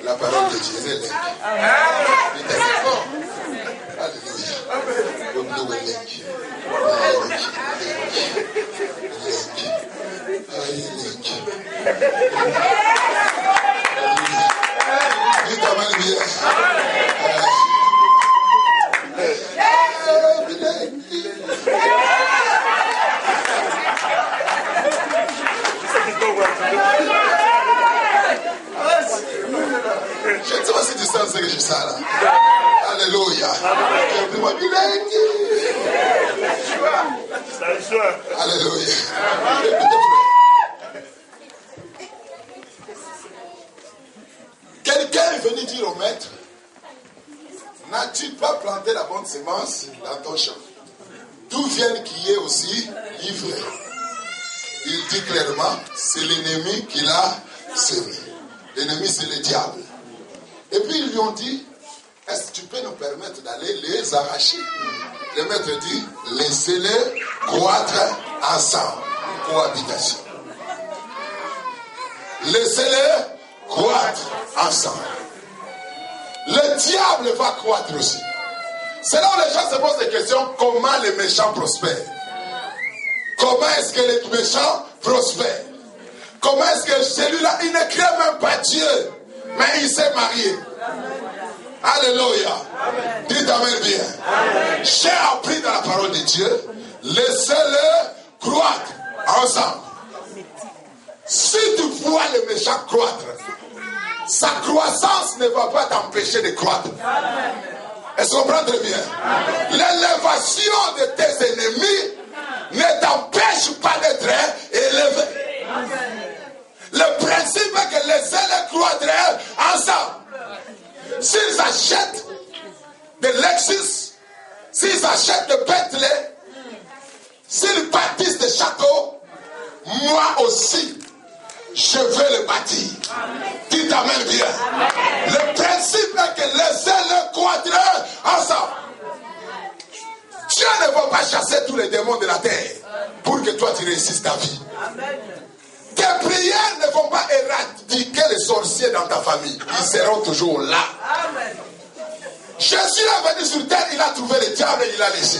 La parole de Dieu, elle est Alléluia. Je ne sais pas si tu sens ce que je sens là. Alléluia. Alléluia. Quelqu'un est venu dire au maître, n'as-tu pas planté la bonne semence dans ton champ? D'où vient qui est aussi livré? Il dit clairement, c'est l'ennemi qui l'a semé. L'ennemi, c'est le diable. Et puis ils lui ont dit, est-ce que tu peux nous permettre d'aller les arracher? Le maître dit, laissez-les croître ensemble. Cohabitation. Laissez-les croître ensemble. Le diable va croître aussi. C'est là où les gens se posent des questions, comment les méchants prospèrent? Comment est-ce que les méchants prospèrent? Comment est-ce que celui-là, il ne crée même pas Dieu, mais il s'est marié? Alléluia. Dites amen bien. J'ai appris dans la parole de Dieu, laissez-le croître ensemble. Si tu vois le méchant croître, sa croissance ne va pas t'empêcher de croître. Est-ce qu'on comprend très bien? L'élévation de tes ennemis ne t'empêche pas d'être élevé. Le principe est que laissez-les croître ensemble. S'ils achètent de Lexus, s'ils achètent de Bentley, s'ils bâtissent des châteaux, moi aussi, je vais le bâtir. Dites amen bien. Le principe est que laissez-les croître ensemble. Dieu ne va pas chasser tous les démons de la terre pour que toi tu réussisses ta vie. Tes prières ne vont pas éradiquer les sorciers dans ta famille. Ils seront toujours là. Jésus est venu sur terre, il a trouvé le diable et il l'a laissé.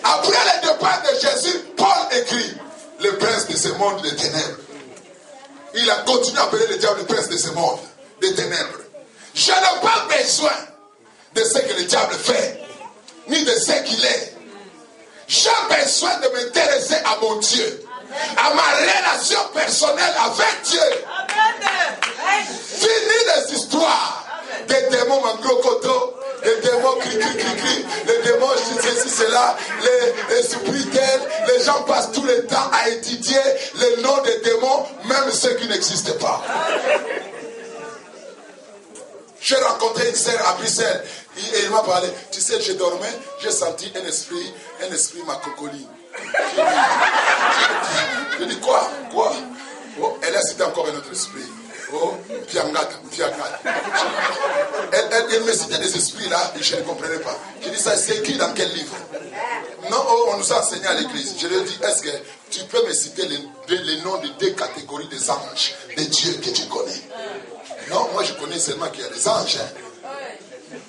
Après le départ de Jésus, Paul écrit le prince de ce monde des ténèbres. Il a continué à appeler le diable le prince de ce monde des ténèbres. Je n'ai pas besoin de ce que le diable fait, ni de ce qu'il est. J'ai besoin de m'intéresser à mon Dieu, à ma relation personnelle avec Dieu. Fini les histoires des démons manglokoto, les démons cri, les démons ceci, cela, les esprits tels. Les gens passent tout le temps à étudier les noms des démons, même ceux qui n'existent pas. J'ai rencontré une sœur à Bruxelles et il m'a parlé. Tu sais, je dormais, j'ai senti un esprit m'a cocoline. Je dis quoi? Oh, elle a cité encore un autre esprit. Oh, Piangata. Elle me citait des esprits là et je ne comprenais pas. Je dis ça, c'est écrit dans quel livre? Non, on nous a enseigné à l'église. Je lui ai dit, est-ce que tu peux me citer les noms de 2 catégories des anges, des dieux que tu connais? Non, moi je connais seulement qu'il y a des anges.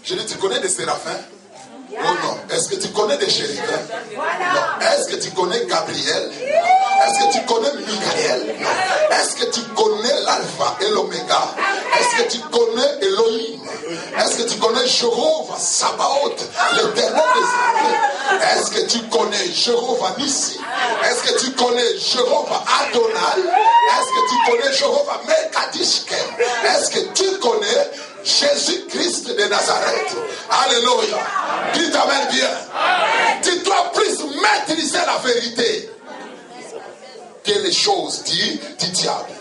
Je dis, tu connais des séraphins? Oh non. Est-ce que tu connais des chérubins? Non. Est-ce que tu connais Gabriel? Est-ce que tu connais Michael? Non. Est-ce que tu connais l'alpha et l'oméga? Est-ce que tu connais Elohim? Est-ce que tu connais Jéhovah Sabaoth, l'éternel des armées? Est-ce que tu connais Jéhovah Nissi? Est-ce que tu connais Jéhovah Adonai? Est-ce que tu connais Jéhovah Mekadishkem? Est-ce que tu connais Jésus-Christ de Nazareth? Alléluia. Dites amen bien. Tu dois plus maîtriser la vérité que les choses du diable.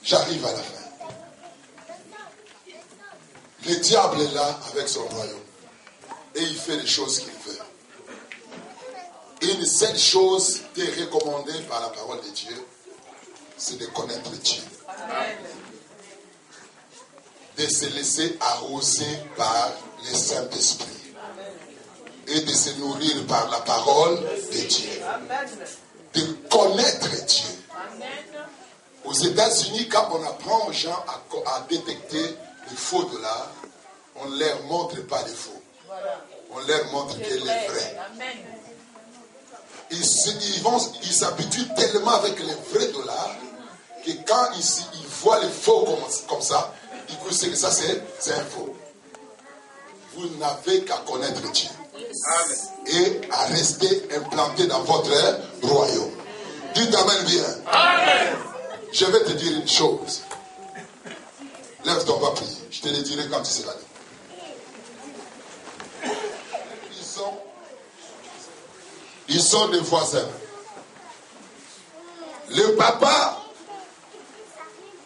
J'arrive à la fin. Le diable est là avec son royaume. Et il fait les choses qu'il veut. Une seule chose qui est recommandée par la parole de Dieu, c'est de connaître Dieu. De se laisser arroser par le Saint-Esprit. Et de se nourrir par la parole de Dieu. De connaître connaître Dieu. Aux États-Unis, quand on apprend aux gens à détecter les faux dollars, on ne leur montre pas les faux. On leur montre que les vrais. Ils s'habituent tellement avec les vrais dollars que quand ils voient les faux comme ça, ils disent que ça c'est un faux. Vous n'avez qu'à connaître Dieu. Et à rester implanté dans votre royaume. Dites amen bien. Amen. Je vais te dire une chose. Lève-toi, on va prier. Je te le dirai quand tu seras là. Ils sont des voisins. Le papa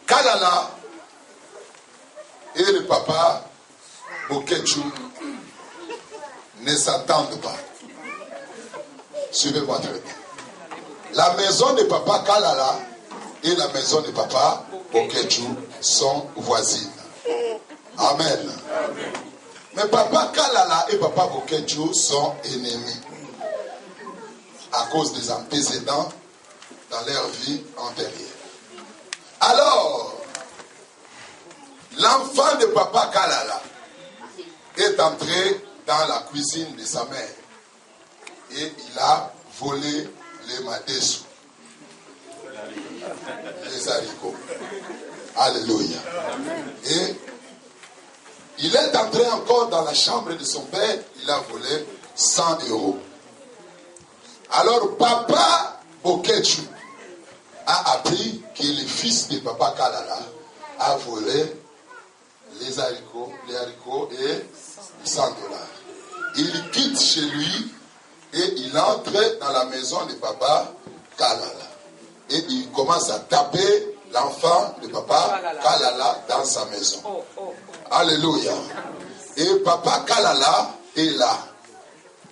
Kalala et le papa Boketchou ne s'attendent pas. Suivez-moi très bien. La maison de papa Kalala et la maison de papa Boketchou sont voisines. Amen. Mais papa Kalala et papa Boketchou sont ennemis à cause des antécédents dans leur vie antérieure. Alors, l'enfant de papa Kalala est entré dans la cuisine de sa mère et il a volé les madessous, les haricots. Alléluia. Et il est entré encore dans la chambre de son père, il a volé 100 €. Alors papa Boketchou a appris que le fils de papa Kalala a volé les haricots et 100 $. Il quitte chez lui et il entre dans la maison de papa Kalala. Et il commence à taper l'enfant de papa Kalala dans sa maison. Alléluia. Et papa Kalala est là.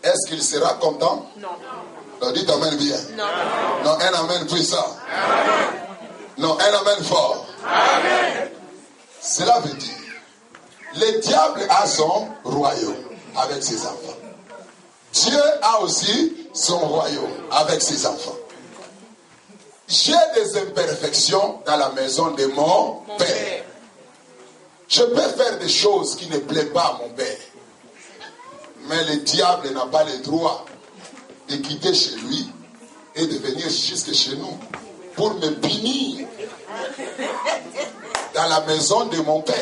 Est-ce qu'il sera content? Non. Non, dites amen bien. Non. Non, un amen puissant. Amen. Non, un amen fort. Amen. Cela veut dire, le diable a son royaume avec ses enfants. Dieu a aussi son royaume avec ses enfants. J'ai des imperfections dans la maison de mon père. Je peux faire des choses qui ne plaisent pas à mon père. Mais le diable n'a pas le droit de quitter chez lui et de venir jusque chez nous pour me punir dans la maison de mon père.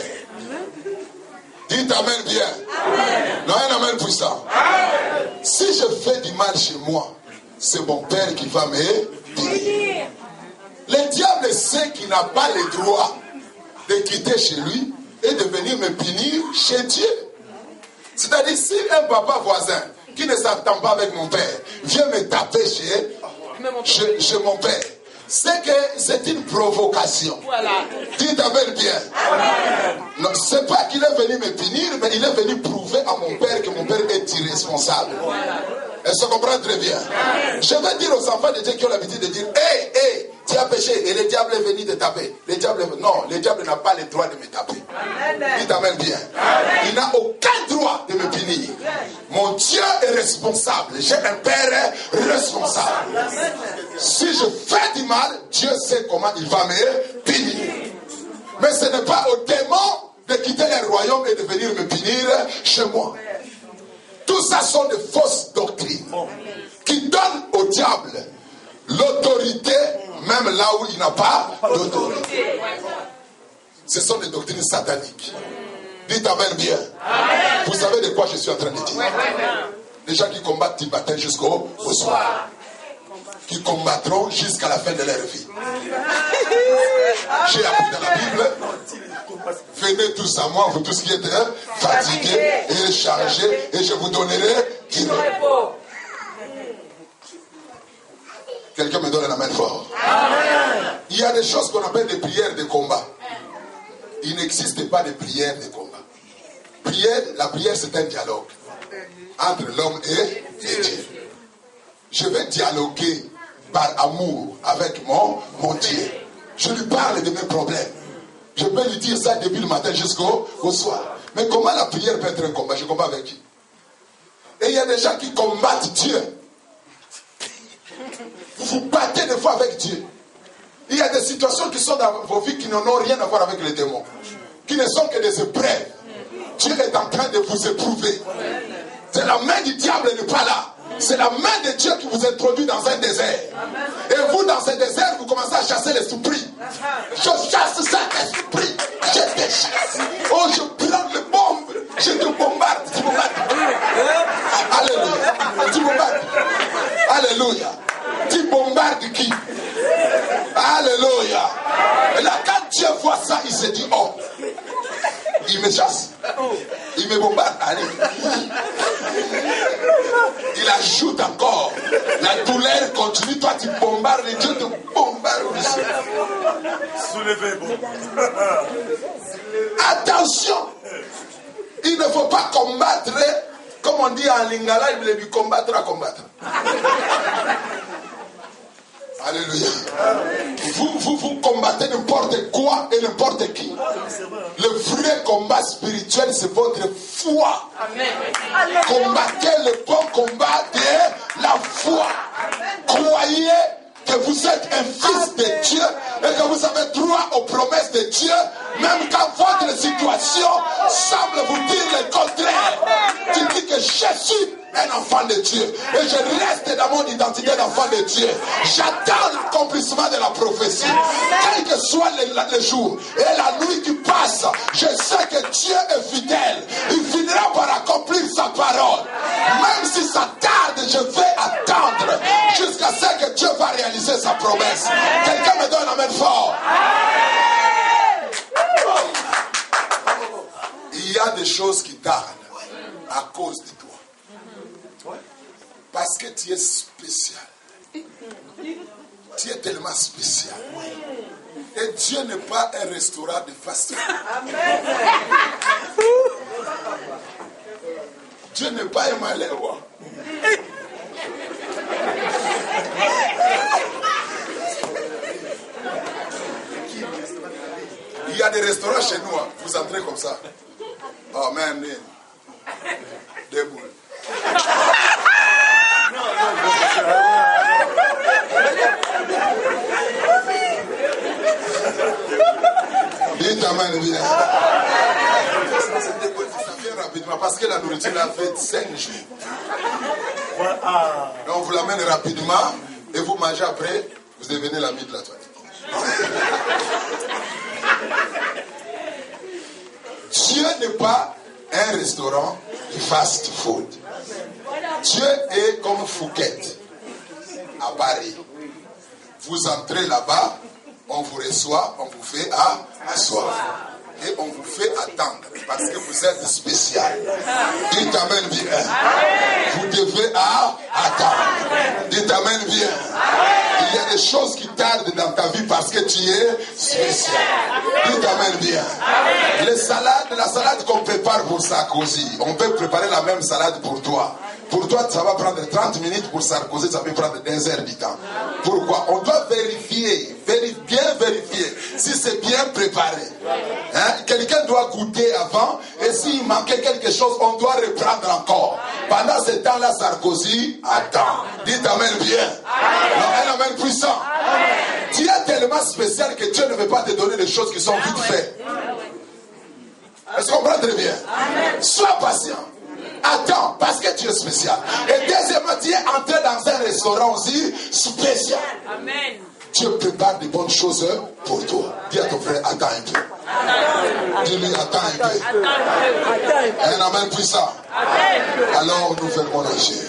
Dites amen bien. Amen. Non, un amen puissant. Amen. Si je fais du mal chez moi, c'est mon père qui va me punir. Le diable sait qu'il n'a pas le droit de quitter chez lui et de venir me punir chez Dieu. C'est-à-dire, si un papa voisin qui ne s'entend pas avec mon père vient me taper chez mon père, c'est que c'est une provocation. Voilà. Dites amen bien. Amen. Non, c'est pas qu'il est venu me punir, mais il est venu prouver à mon père que mon père est irresponsable. Voilà. Elle se comprend très bien. Amen. Je vais dire aux enfants de Dieu qui ont l'habitude de dire, hey, tu as péché et le diable est venu te taper. Non, le diable n'a pas le droit de me taper. Amen. Dites amen bien. Amen. Il n'a aucun droit de me punir. Mon Dieu est responsable. J'ai un père responsable. Amen. Si je fais du mal, Dieu sait comment il va me punir. Mais ce n'est pas au démon de quitter le royaume et de venir me punir chez moi. Tout ça sont de fausses doctrines qui donnent au diable l'autorité même là où il n'a pas d'autorité. Ce sont des doctrines sataniques. Dites amen bien. Amen. Vous savez de quoi je suis en train de dire? Les gens qui combattent du matin jusqu'au soir. Qui combattront jusqu'à la fin de leur vie. J'ai appris dans la Bible, venez tous à moi, vous tous qui êtes fatigués et chargés, et je vous donnerai du repos. Quelqu'un me donne la main fort. Il y a des choses qu'on appelle des prières de combat. Il n'existe pas de prières de combat. La prière c'est un dialogue entre l'homme et Dieu. Je vais dialoguer par amour avec mon Dieu. Je lui parle de mes problèmes. Je peux lui dire ça depuis le matin jusqu'au soir. Mais comment la prière peut être un combat? Je combats avec qui? Et il y a des gens qui combattent Dieu. Vous vous battez des fois avec Dieu. Il y a des situations qui sont dans vos vies qui n'ont rien à voir avec les démons. Qui ne sont que des épreuves. Dieu est en train de vous éprouver. C'est la main du diable n'est pas là. C'est la main de Dieu qui vous introduit dans un désert. Et vous, dans ce désert, vous commencez à chasser l'esprit. Je chasse cet esprit. Je te chasse. Oh, je prends les bombes. Je te bombarde. Tu bombardes. Alléluia. Tu bombardes. Alléluia. Tu bombardes qui? Alléluia. Et là, quand Dieu voit ça, il se dit, oh, il me chasse. Il me bombarde. Allez. Il ajoute encore. La douleur continue. Toi, tu bombardes et Dieu te bombarde aussi. Soulevez-vous. Attention. Il ne faut pas combattre. Comme on dit en lingala, il veut lui combattre à combattre. Alléluia. Vous combattez n'importe quoi et n'importe qui. Le vrai combat spirituel, c'est votre foi. Amen. Combattez le bon combat de la foi. Croyez que vous êtes un fils de Dieu et que vous avez droit aux promesses de Dieu, même quand votre situation semble vous dire le contraire. Tu dis que je suis un enfant de Dieu et je reste dans mon identité d'enfant de Dieu. J'attends l'accomplissement de la prophétie. Quel que soit le jour et la nuit qui passe, je sais que Dieu est fidèle. Il finira par accomplir sa parole. Même si ça tarde, je vais attendre jusqu'à ce que Dieu va réaliser sa promesse. Quelqu'un me donne un amen fort. Il y a des choses qui tardent à cause de toi. Parce que tu es spécial. Tu es tellement spécial. Et Dieu n'est pas un restaurant de fast-food. Dieu n'est pas un malheureux. Il y a des restaurants chez nous, hein. Vous entrez comme ça. Oh man, des boules. Dites amen bien. Ça vient rapidement parce que la nourriture l'a fait 5 jours. Donc on vous l'amène rapidement et vous mangez après, vous devenez l'ami de la toilette. Dieu n'est pas un restaurant de fast food. Dieu est comme Phuket à Paris. Vous entrez là-bas, on vous reçoit, on vous fait asseoir. Et on vous fait attendre parce que vous êtes spécial. Dites amen bien. Vous devez attendre. Dites amen bien. Il y a des choses qui tardent dans ta vie parce que tu es spécial. Dites amen bien. La salade qu'on prépare pour Sarkozy, on peut préparer la même salade pour toi. Pour toi, ça va prendre 30 minutes. Pour Sarkozy, ça peut prendre 2 heures du temps. Pourquoi? On doit vérifier, bien vérifier si c'est bien préparé. Hein? Quelqu'un doit goûter avant. Et s'il manquait quelque chose, on doit reprendre encore. Pendant ce temps-là, Sarkozy attend. Dites amen bien. Un amen puissant. Tu es tellement spécial que Dieu ne veut pas te donner des choses qui sont vite faites. Est-ce qu'on comprend très bien? Sois patient. Attends, parce que tu es spécial. Et deuxièmement, tu es entré dans un restaurant aussi spécial. Amen. Dieu prépare de bonnes choses pour toi. Dis à ton frère, attends un peu. Dis-lui, attends un peu. Un amen puissant. Alors nous fermons les yeux.